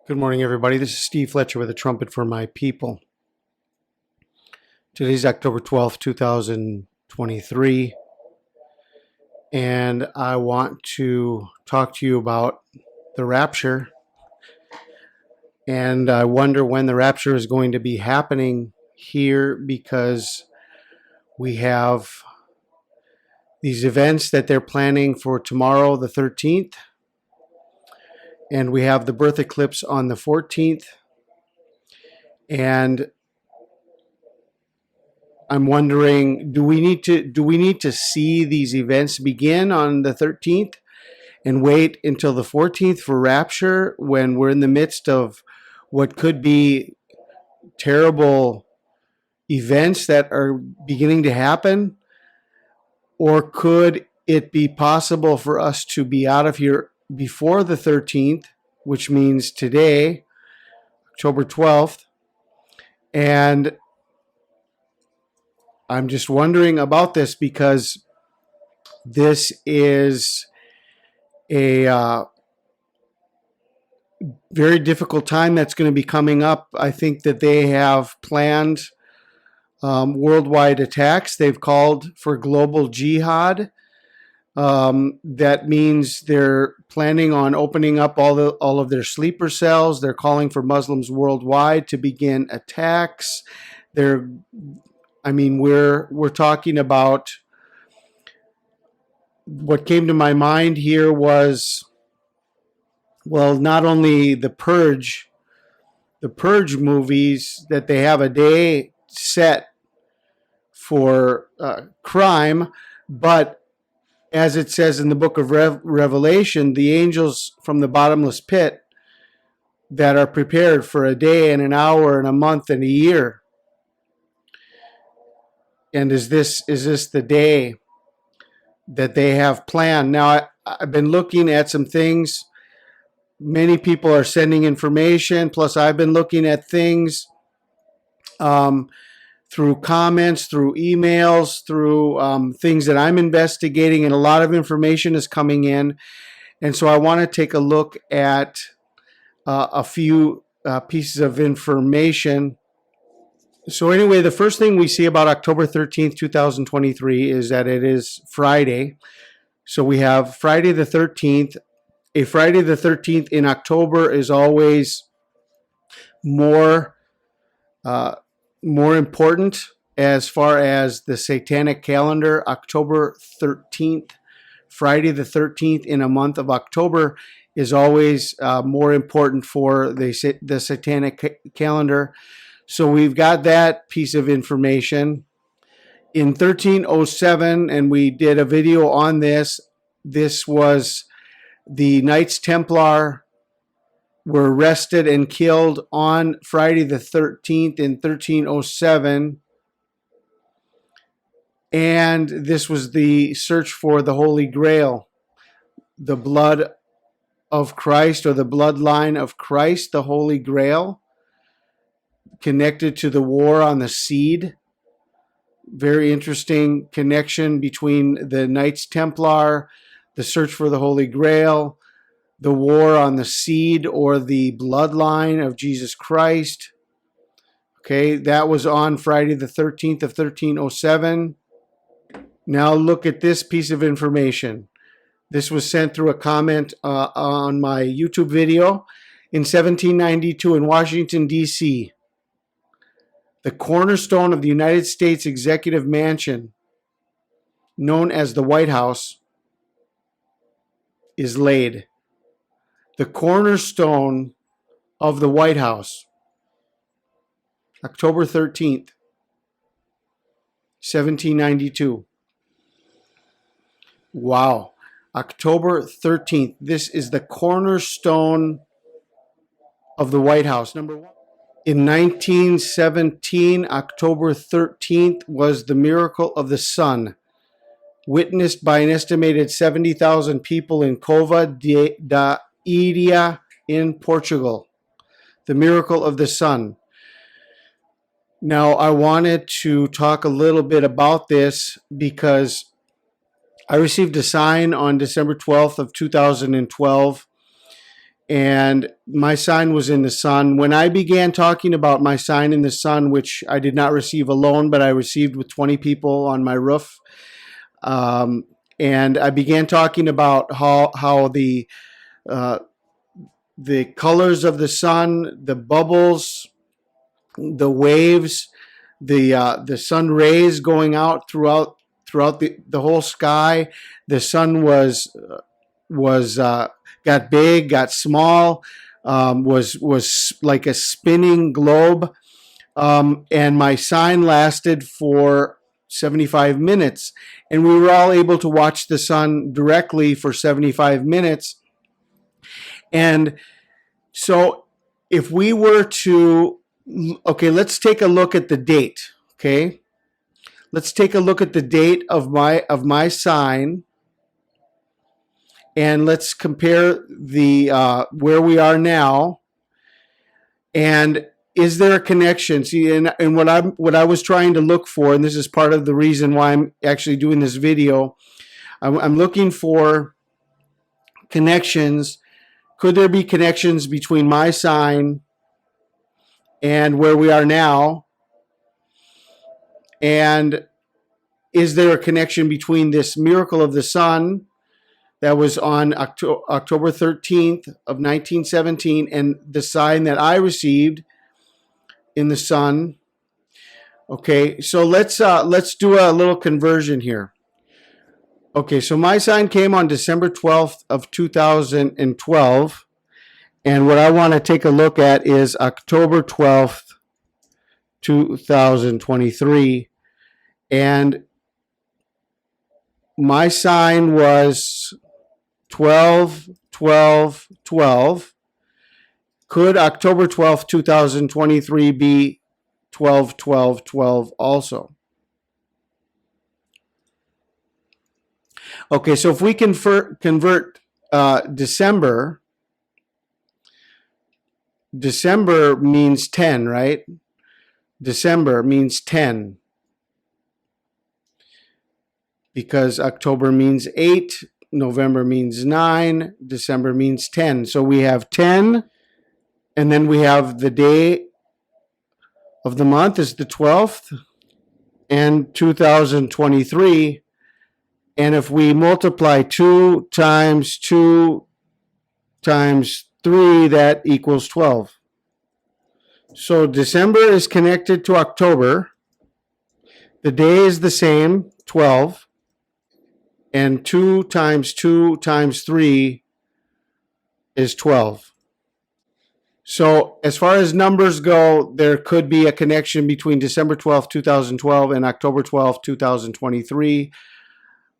Good morning, everybody. This is Steve Fletcher with a trumpet for my people. Today's October 12th, 2023, and I want to talk to you about the rapture. And I wonder when the rapture is going to be happening here, because we have these events that they're planning for tomorrow, the 13th. And we have the birth eclipse on the 14th. And I'm wondering, do we need to see these events begin on the 13th and wait until the 14th for rapture, when we're in the midst of what could be terrible events that are beginning to happen? Or could it be possible for us to be out of here before the 13th, which means today, October 12th? And I'm just wondering about this, because this is a very difficult time that's going to be coming up. I think that they have planned worldwide attacks. They've called for global jihad. That means they're planning on opening up all of their sleeper cells. They're calling for Muslims worldwide to begin attacks. We're talking about, what came to my mind here was, well, not only the Purge movies, that they have a day set for crime, but as it says in the book of Revelation, the angels from the bottomless pit that are prepared for a day and an hour and a month and a year. And is this the day that they have planned? Now, I've been looking at some things. Many people are sending information, plus I've been looking at things through comments, through emails, through things that I'm investigating, and a lot of information is coming in. And so I want to take a look at a few pieces of information. So anyway, the first thing we see about October 13th, 2023 is that it is Friday. So we have Friday the 13th. A Friday the 13th in October is always more important as far as the satanic calendar. October 13th, Friday the 13th in a month of October, is always more important for the satanic calendar. So we've got that piece of information. In 1307, and we did a video on this, this was the Knights Templar were arrested and killed on Friday the 13th in 1307. And this was the search for the Holy Grail, the blood of Christ, or the bloodline of Christ, the Holy Grail, connected to the war on the seed. Very interesting connection between the Knights Templar, the search for the Holy Grail, the war on the seed, or the bloodline of Jesus Christ. Okay, that was on Friday the 13th of 1307. Now look at this piece of information. This was sent through a comment on my YouTube video. In 1792 in Washington, D.C., the cornerstone of the United States Executive Mansion, known as the White House, is laid. The cornerstone of the White House, October 13th, 1792. Wow. October 13th. This is the cornerstone of the White House. Number one. In 1917, October 13th was the miracle of the sun, witnessed by an estimated 70,000 people in Cova da Iria in Portugal. The miracle of the sun. Now, I wanted to talk a little bit about this because I received a sign on December 12th of 2012, and my sign was in the sun. When I began talking about my sign in the sun, which I did not receive alone, but I received with 20 people on my roof, and I began talking about how the colors of the sun, the bubbles, the waves, the sun rays going out throughout the whole sky. The sun was got big, got small, was like a spinning globe, and my sign lasted for 75 minutes, and we were all able to watch the sun directly for 75 minutes. And so if we were to, okay, let's take a look at the date. Okay, let's take a look at the date of my sign, and let's compare the where we are now. And is there a connection? See, and what I was trying to look for, and this is part of the reason why I'm actually doing this video, I'm looking for connections. Could there be connections between my sign and where we are now? And is there a connection between this miracle of the sun that was on October 13th of 1917 and the sign that I received in the sun? Okay, so let's do a little conversion here. Okay, so my sign came on December 12th of 2012, and what I want to take a look at is October 12th, 2023, and my sign was 12, 12, 12. Could October 12th, 2023 be 12, 12, 12 also? Okay, so if we convert December means 10, right? December means 10. Because October means 8, November means 9, December means 10. So we have 10, and then we have the day of the month is the 12th, and 2023. And if we multiply 2 times 2 times 3, that equals 12. So December is connected to October. The day is the same, 12. And 2 times 2 times 3 is 12. So as far as numbers go, there could be a connection between December 12th, 2012 and October 12th, 2023.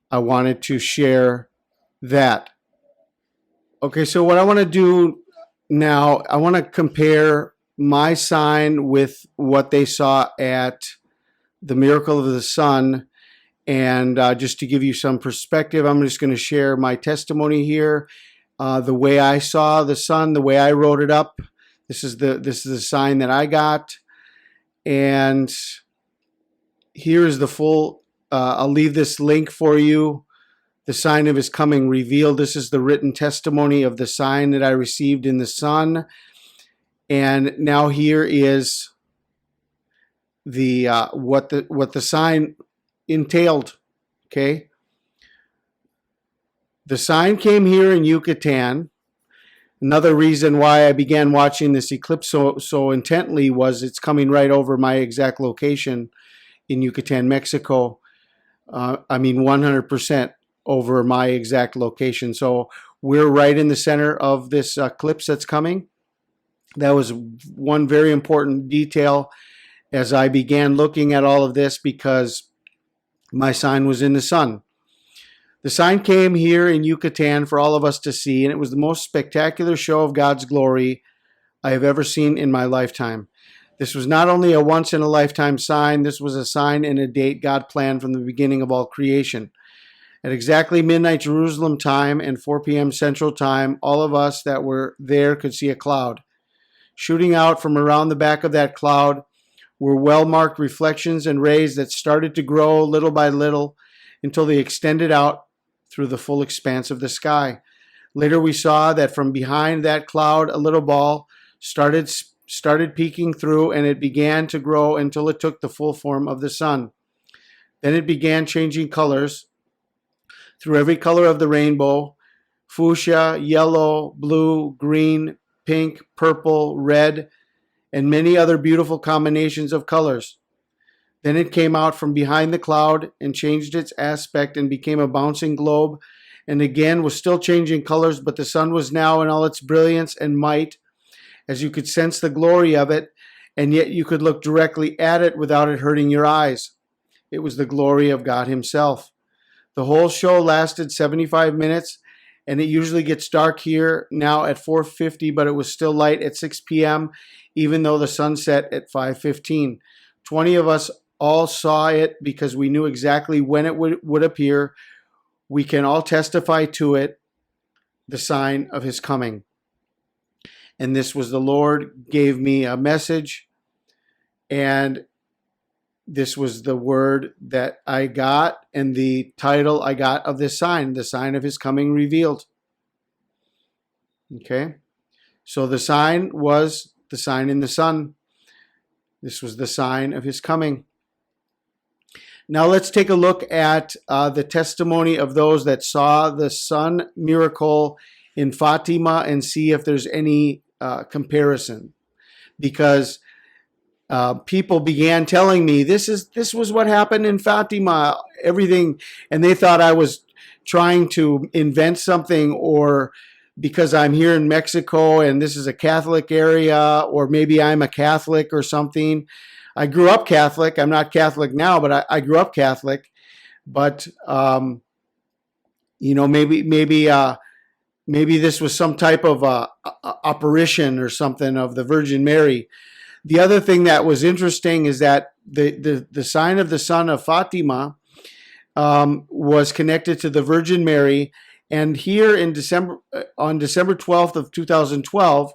I wanted to share that. Okay, so what I want to do now, I want to compare my sign with what they saw at the miracle of the sun. And just to give you some perspective, I'm just going to share my testimony here. The way I saw the sun, the way I wrote it up. This is the sign that I got. And here is the full, I'll leave this link for you. The sign of his coming revealed. This is the written testimony of the sign that I received in the sun. And now here is the what the sign entailed. Okay, the sign came here in Yucatan. Another reason why I began watching this eclipse so intently was it's coming right over my exact location in Yucatan, Mexico. I mean 100% over my exact location. So we're right in the center of this eclipse that's coming. That was one very important detail as I began looking at all of this, because my sign was in the sun. The sign came here in Yucatan for all of us to see, and it was the most spectacular show of God's glory I have ever seen in my lifetime. This was not only a once-in-a-lifetime sign, this was a sign and a date God planned from the beginning of all creation. At exactly midnight Jerusalem time and 4 p.m. Central Time, all of us that were there could see a cloud. Shooting out from around the back of that cloud were well-marked reflections and rays that started to grow little by little until they extended out through the full expanse of the sky. Later we saw that from behind that cloud, a little ball started peeking through, and it began to grow until it took the full form of the sun. Then it began changing colors through every color of the rainbow: fuchsia, yellow, blue, green, pink, purple, red, and many other beautiful combinations of colors. Then it came out from behind the cloud and changed its aspect and became a bouncing globe, and again was still changing colors, but the sun was now in all its brilliance and might, as you could sense the glory of it, and yet you could look directly at it without it hurting your eyes. It was the glory of God himself. The whole show lasted 75 minutes, and it usually gets dark here now at 4:50, but it was still light at 6 p.m., even though the sun set at 5:15. 20 of us all saw it because we knew exactly when it would appear. We can all testify to it, the sign of his coming. And this was the Lord gave me a message, and this was the word that I got, and the title I got of this sign, the sign of his coming revealed. Okay, so the sign was the sign in the sun. This was the sign of his coming. Now let's take a look at the testimony of those that saw the sun miracle in Fatima and see if there's any comparison, because people began telling me this was what happened in Fatima, everything, and they thought I was trying to invent something, or because I'm here in Mexico and this is a Catholic area, or maybe I'm a Catholic or something. I grew up Catholic. I'm not Catholic now, but I grew up Catholic. But maybe this was some type of apparition or something of the Virgin Mary. The other thing that was interesting is that the sign of the sun of Fatima was connected to the Virgin Mary, and here in on December 12th of 2012,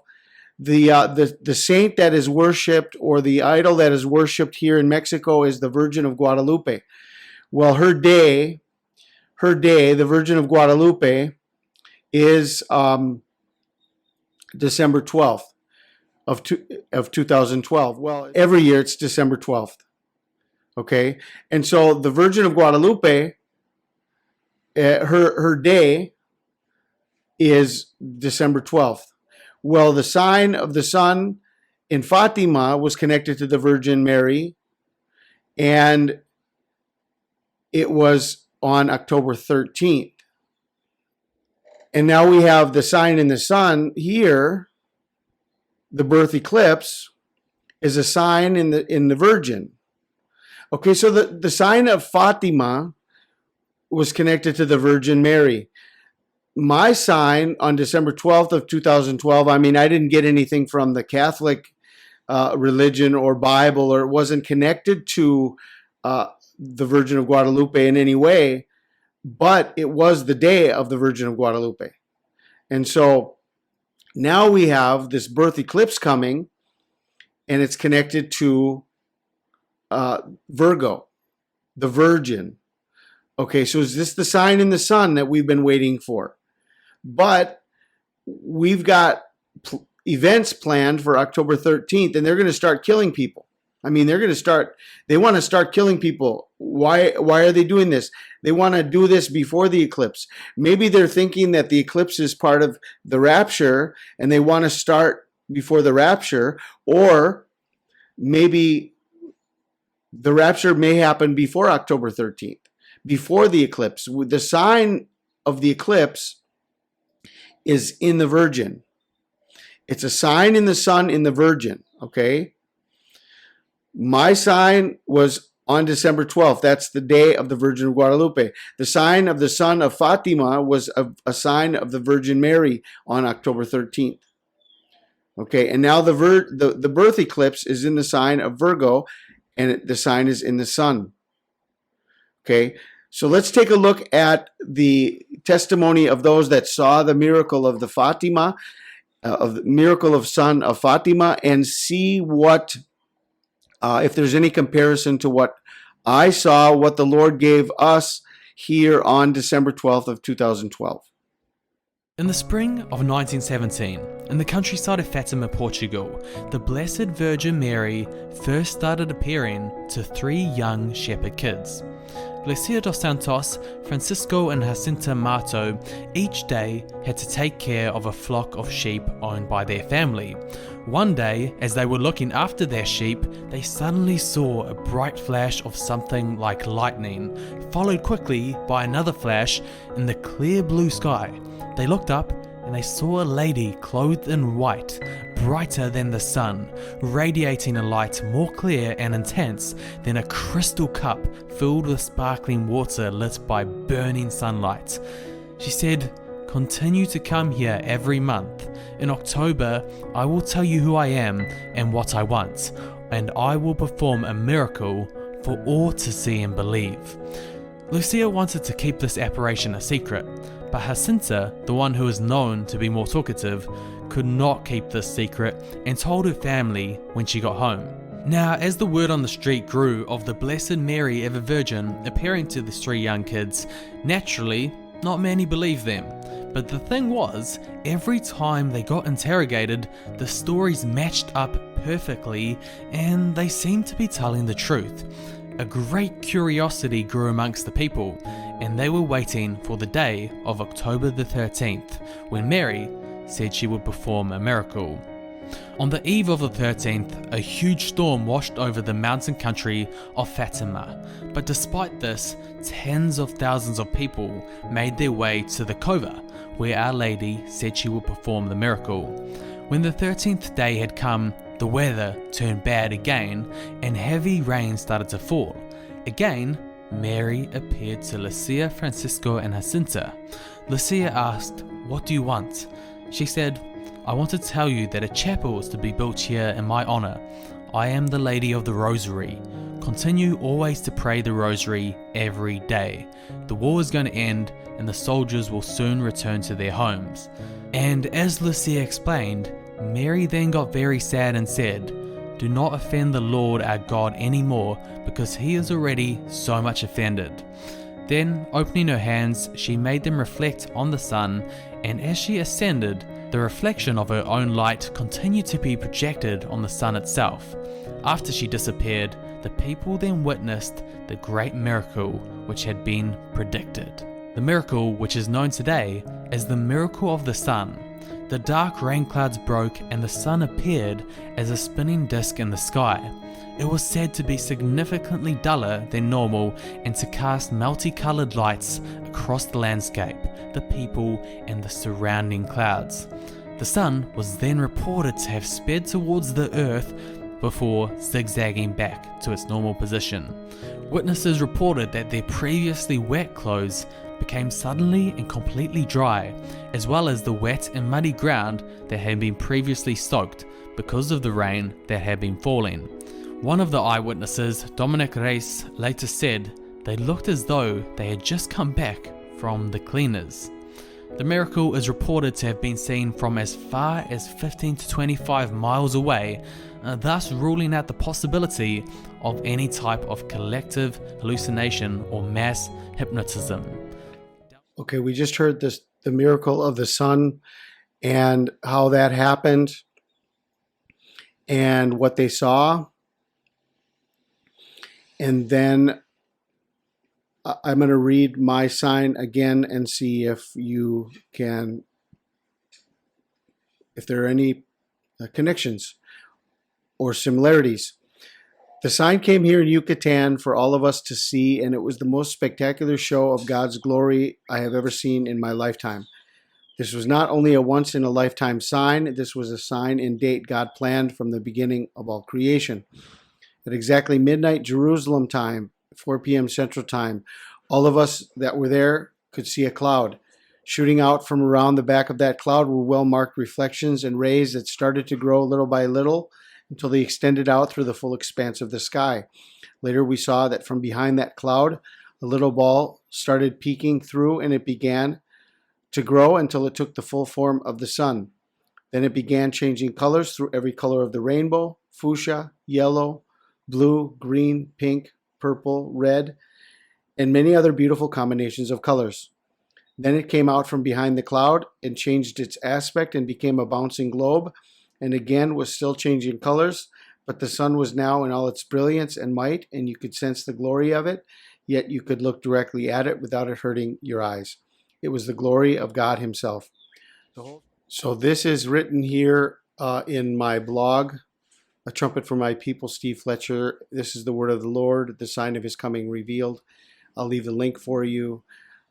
the saint that is worshipped, or the idol that is worshipped here in Mexico, is the Virgin of Guadalupe. Well, her day, the Virgin of Guadalupe, is December 12th of 2012. Well, every year it's December 12th. Okay, and so the Virgin of Guadalupe, her day is December 12th. Well, the sign of the sun in Fatima was connected to the Virgin Mary, and it was on October 13th. And now we have the sign in the sun here. The birth eclipse is a sign in the Virgin. Okay, so the sign of Fatima was connected to the Virgin Mary. My sign on December 12th of 2012, I mean, I didn't get anything from the Catholic religion or Bible, or it wasn't connected to the Virgin of Guadalupe in any way, but it was the day of the Virgin of Guadalupe. And so now we have this birth eclipse coming, and it's connected to Virgo, the Virgin. Okay, so is this the sign in the sun that we've been waiting for? But we've got events planned for October 13th, and they're going to start killing people. I mean, they want to start killing people. Why are they doing this? They want to do this before the eclipse. Maybe they're thinking that the eclipse is part of the rapture, and they want to start before the rapture, or maybe the rapture may happen before October 13th, before the eclipse. The sign of the eclipse is in the Virgin. It's a sign in the sun in the Virgin, okay? My sign was on December 12th. That's the day of the Virgin of Guadalupe. The sign of the son of Fatima was a sign of the Virgin Mary on October 13th. Okay, and now the birth eclipse is in the sign of Virgo, and the sign is in the sun. Okay, so let's take a look at the testimony of those that saw the miracle of the Fatima, of the miracle of son of Fatima, and see what, if there's any comparison to what I saw, what the Lord gave us here on December 12th of 2012. In the spring of 1917, in the countryside of Fatima, Portugal, the Blessed Virgin Mary first started appearing to 3 young shepherd kids. Lucia dos Santos, Francisco and Jacinta Mato each day had to take care of a flock of sheep owned by their family. One day, as they were looking after their sheep, they suddenly saw a bright flash of something like lightning, followed quickly by another flash in the clear blue sky. They looked up and they saw a lady clothed in white, brighter than the sun, radiating a light more clear and intense than a crystal cup filled with sparkling water lit by burning sunlight. She said, "Continue to come here every month. In October, I will tell you who I am and what I want, and I will perform a miracle for all to see and believe." Lucia wanted to keep this apparition a secret, but Jacinta, the one who is known to be more talkative, could not keep this secret and told her family when she got home. Now, as the word on the street grew of the Blessed Mary ever Virgin appearing to the 3 young kids, naturally, not many believed them. But the thing was, every time they got interrogated, the stories matched up perfectly and they seemed to be telling the truth. A great curiosity grew amongst the people, and they were waiting for the day of October the 13th, when Mary said she would perform a miracle. On the eve of the 13th, a huge storm washed over the mountain country of Fatima, but despite this, tens of thousands of people made their way to the cova, where Our Lady said she would perform the miracle. When the 13th day had come, the weather turned bad again, and heavy rain started to fall. Again, Mary appeared to Lucia, Francisco, and Jacinta. Lucia asked, "What do you want?" She said, "I want to tell you that a chapel is to be built here in my honor. I am the Lady of the Rosary. Continue always to pray the Rosary every day. The war is going to end, and the soldiers will soon return to their homes." And as Lucia explained, Mary then got very sad and said, "Do not offend the Lord our God anymore, because he is already so much offended." Then, opening her hands, she made them reflect on the sun, and as she ascended, the reflection of her own light continued to be projected on the sun itself. After she disappeared, the people then witnessed the great miracle which had been predicted. The miracle which is known today as the miracle of the sun. The dark rain clouds broke and the sun appeared as a spinning disk in the sky. It was said to be significantly duller than normal and to cast multicolored lights across the landscape, the people, and the surrounding clouds. The sun was then reported to have sped towards the earth before zigzagging back to its normal position. Witnesses reported that their previously wet clothes became suddenly and completely dry, as well as the wet and muddy ground that had been previously soaked because of the rain that had been falling. One of the eyewitnesses, Dominic Reis, later said they looked as though they had just come back from the cleaners. The miracle is reported to have been seen from as far as 15 to 25 miles away, thus ruling out the possibility of any type of collective hallucination or mass hypnotism. Okay, we just heard the miracle of the sun and how that happened and what they saw. And then I'm going to read my sign again and see if you can, if there are any connections or similarities. The sign came here in Yucatan for all of us to see, and it was the most spectacular show of God's glory I have ever seen in my lifetime. This was not only a once-in-a-lifetime sign, this was a sign and date God planned from the beginning of all creation. At exactly midnight Jerusalem time, 4 p.m. Central Time, all of us that were there could see a cloud. Shooting out from around the back of that cloud were well-marked reflections and rays that started to grow little by little until they extended out through the full expanse of the sky. Later we saw that from behind that cloud, a little ball started peeking through, and it began to grow until it took the full form of the sun. Then it began changing colors through every color of the rainbow: fuchsia, yellow, blue, green, pink, purple, red, and many other beautiful combinations of colors. Then it came out from behind the cloud and changed its aspect and became a bouncing globe, and again was still changing colors, but the sun was now in all its brilliance and might, and you could sense the glory of it, yet you could look directly at it without it hurting your eyes. It was the glory of God himself. So this is written here in my blog, A Trumpet for My People, Steve Fletcher. This is the word of the Lord, the sign of his coming revealed. I'll leave the link for you.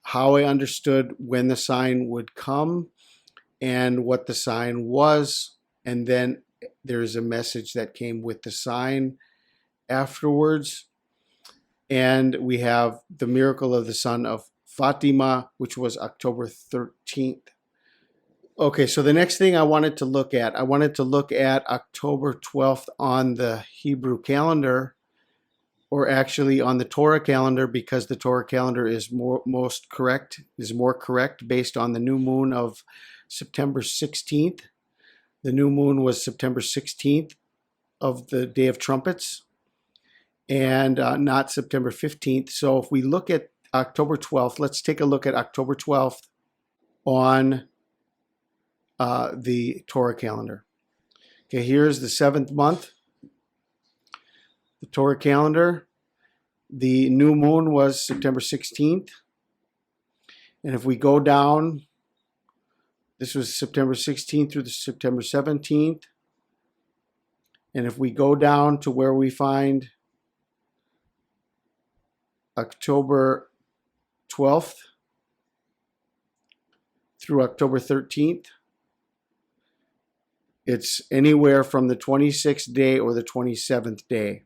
How I understood when the sign would come and what the sign was. And then there's a message that came with the sign afterwards. And we have the miracle of the son of Fatima, which was October 13th. Okay, so the next thing I wanted to look at October 12th on the Hebrew calendar, or actually on the Torah calendar, because the Torah calendar is more correct based on the new moon of September 16th. The new moon was September 16th of the Day of Trumpets, and not September 15th. So if we look at October 12th, let's take a look at October 12th on the Torah calendar. Okay, here's the 7th month. The Torah calendar, the new moon was September 16th. And if we go down, this was September 16th through the September 17th. And if we go down to where we find October 12th through October 13th, it's anywhere from the 26th day or the 27th day.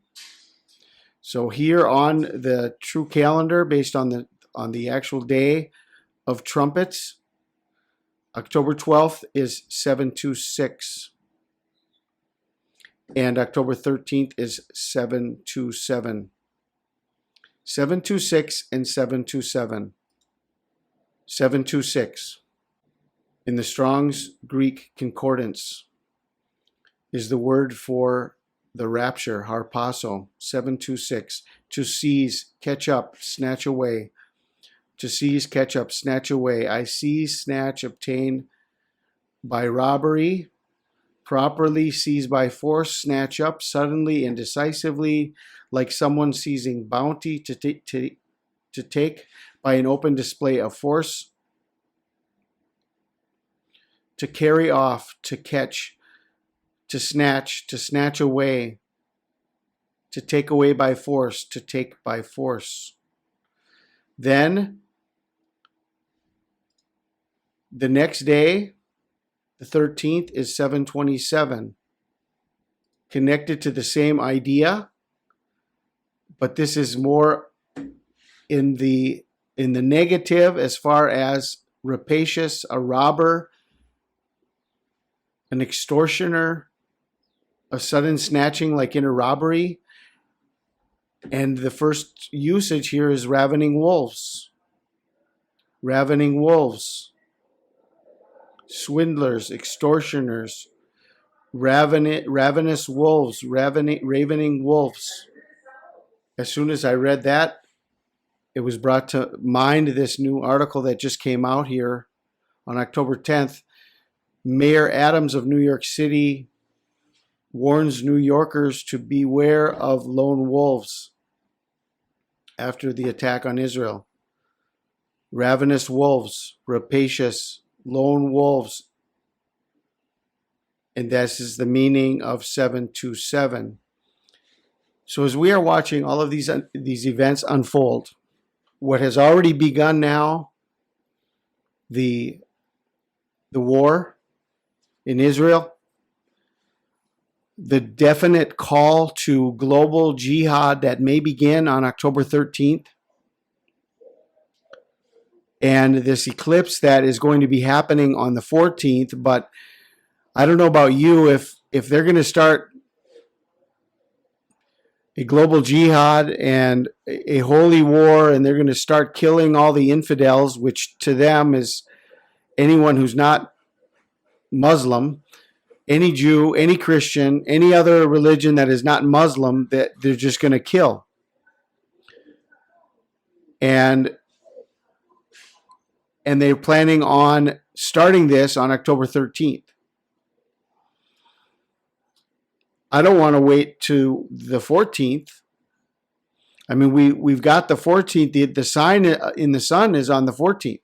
So here on the true calendar, based on the actual day of trumpets, October 12th is 726. And October 13th is 727. 726 and 727. 726. In the Strong's Greek Concordance is the word for the rapture, harpazo, 726. To seize, catch up, snatch away. To seize, catch up, snatch away. I seize, snatch, obtain by robbery, properly seize by force, snatch up, suddenly and decisively, like someone seizing bounty to take by an open display of force. To carry off, to catch, to snatch away, to take away by force, to take by force. Then, the next day, the 13th, is 727, connected to the same idea, but this is more in the negative as far as rapacious, a robber, an extortioner, a sudden snatching like in a robbery. And the first usage here is ravening wolves. Ravening wolves. Swindlers, extortioners, ravenous wolves, ravening wolves. As soon as I read that, it was brought to mind this new article that just came out here on October 10th. Mayor Adams of New York City warns New Yorkers to beware of lone wolves after the attack on Israel. Ravenous wolves, rapacious, lone wolves. And this is the meaning of 727. So as we are watching all of these events unfold, what has already begun now, the war in Israel, the definite call to global jihad that may begin on October 13th, and this eclipse that is going to be happening on the 14th. But I don't know about you, if they're going to start a global jihad and a holy war, and they're going to start killing all the infidels, which to them is anyone who's not Muslim, any Jew, any Christian, any other religion that is not Muslim, that they're just going to kill. And and they're planning on starting this on October 13th. I don't want to wait to the 14th. I mean, we've got the 14th. The sign in the sun is on the 14th.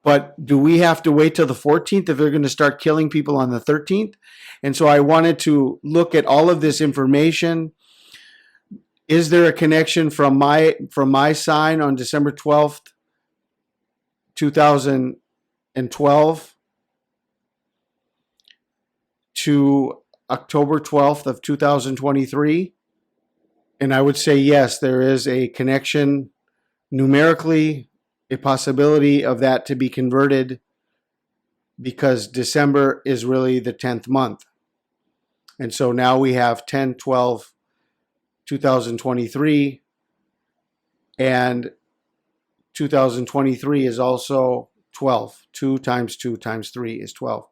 But do we have to wait till the 14th if they're going to start killing people on the 13th? And so I wanted to look at all of this information. Is there a connection from my sign on December 12th, 2012 to October 12th of 2023? And I would say yes, there is a connection numerically, a possibility of that to be converted, because December is really the 10th month. And so now we have 10/12/2023, and 2023 is also 12. 2 times 2 times 3 is 12.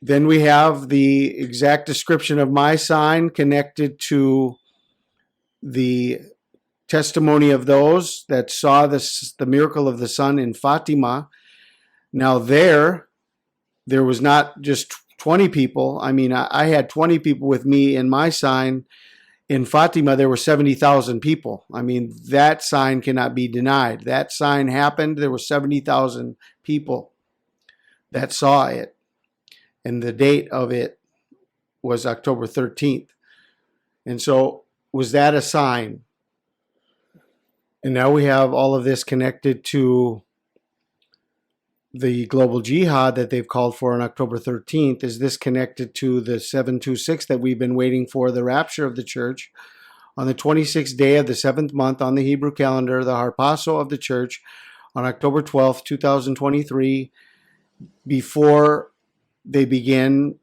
Then we have the exact description of my sign connected to the testimony of those that saw the miracle of the sun in Fatima. Now there was not just 20 people. I mean, I had 20 people with me in my sign. In Fatima, there were 70,000 people. I mean, that sign cannot be denied. That sign happened. There were 70,000 people that saw it. And the date of it was October 13th. And so, was that a sign? And now we have all of this connected to the global jihad that they've called for on October 13th. Is this connected to the 726 that we've been waiting for, the rapture of the church? On the 26th day of the 7th month on the Hebrew calendar, the harpazo of the church on October 12th, 2023, before they begin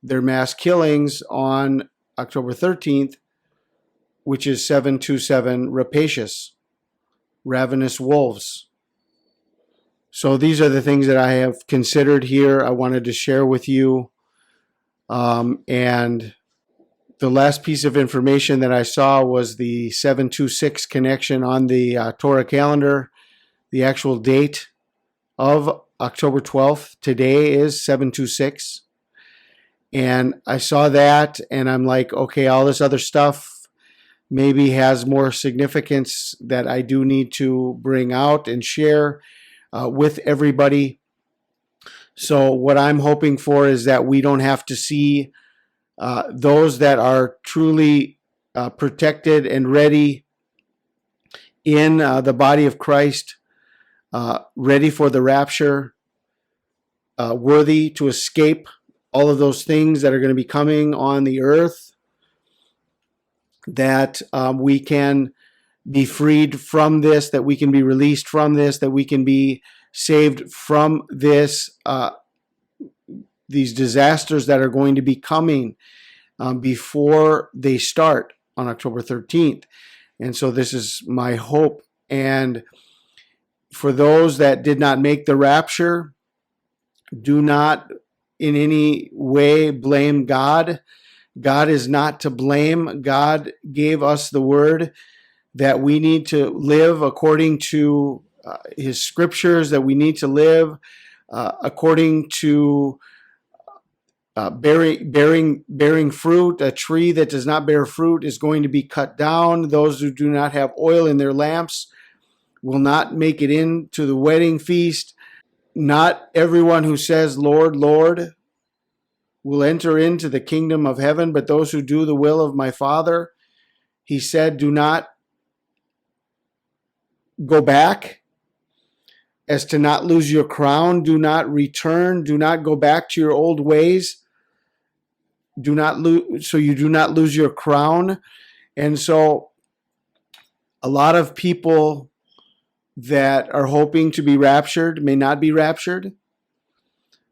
their mass killings on October 13th, which is 727, rapacious, ravenous wolves. So these are the things that I have considered here. I wanted to share with you. And the last piece of information that I saw was the 726 connection on the Torah calendar. The actual date of October 12th today is 726. And I saw that and I'm like, okay, all this other stuff maybe has more significance that I do need to bring out and share with everybody. So what I'm hoping for is that we don't have to see those that are truly protected and ready in the body of Christ, ready for the rapture, worthy to escape all of those things that are going to be coming on the earth, that we can be freed from this, that we can be released from this, that we can be saved from this, these disasters that are going to be coming before they start on October 13th. And so this is my hope. And for those that did not make the rapture, do not in any way blame God. God is not to blame. God gave us the word that we need to live according to his scriptures, that we need to live according to bearing fruit. A tree that does not bear fruit is going to be cut down. Those who do not have oil in their lamps will not make it into the wedding feast. Not everyone who says, Lord, Lord, will enter into the kingdom of heaven, but those who do the will of my Father. He said, do not go back as to not lose your crown. Do not return. Do not go back to your old ways. Do not lose, so you do not lose your crown. And so a lot of people that are hoping to be raptured may not be raptured.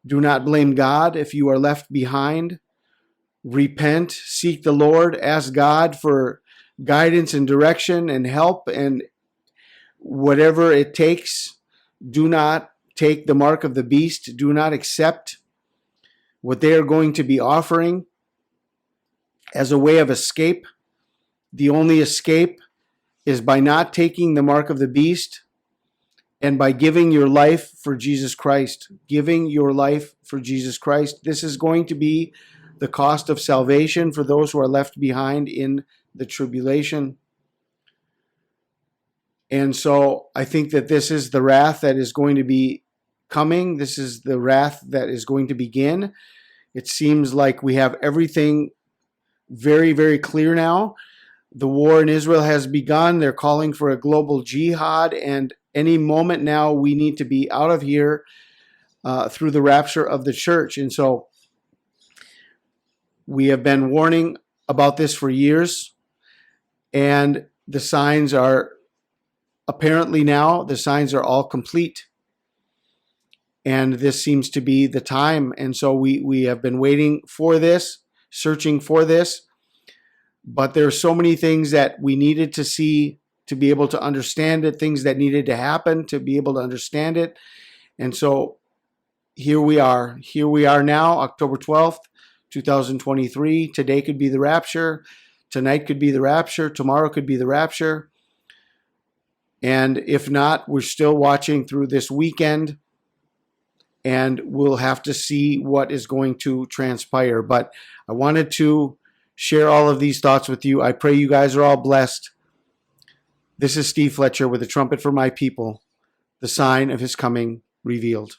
Do not blame God if you are left behind. Repent, seek the Lord, ask God for guidance and direction and help, and whatever it takes. Do not take the mark of the beast. Do not accept what they are going to be offering as a way of escape. The only escape is by not taking the mark of the beast. and by giving your life for Jesus Christ, giving your life for Jesus Christ. This is going to be the cost of salvation for those who are left behind in the tribulation. And so I think that this is the wrath that is going to be coming. This is the wrath that is going to begin. It seems like we have everything very, very clear now. The war in Israel has begun. They're calling for a global jihad, and any moment now we need to be out of here through the rapture of the church. And so we have been warning about this for years, and the signs are apparently now, the signs are all complete. And this seems to be the time. And so we have been waiting for this, searching for this. But there are so many things that we needed to see to be able to understand it, things that needed to happen to be able to understand it. And so here we are. Here we are now, October 12th, 2023. Today could be the rapture. Tonight could be the rapture. Tomorrow could be the rapture. And if not, we're still watching through this weekend. And we'll have to see what is going to transpire. But I wanted to share all of these thoughts with you. I pray you guys are all blessed. This is Steve Fletcher with a trumpet for my people, the sign of his coming revealed.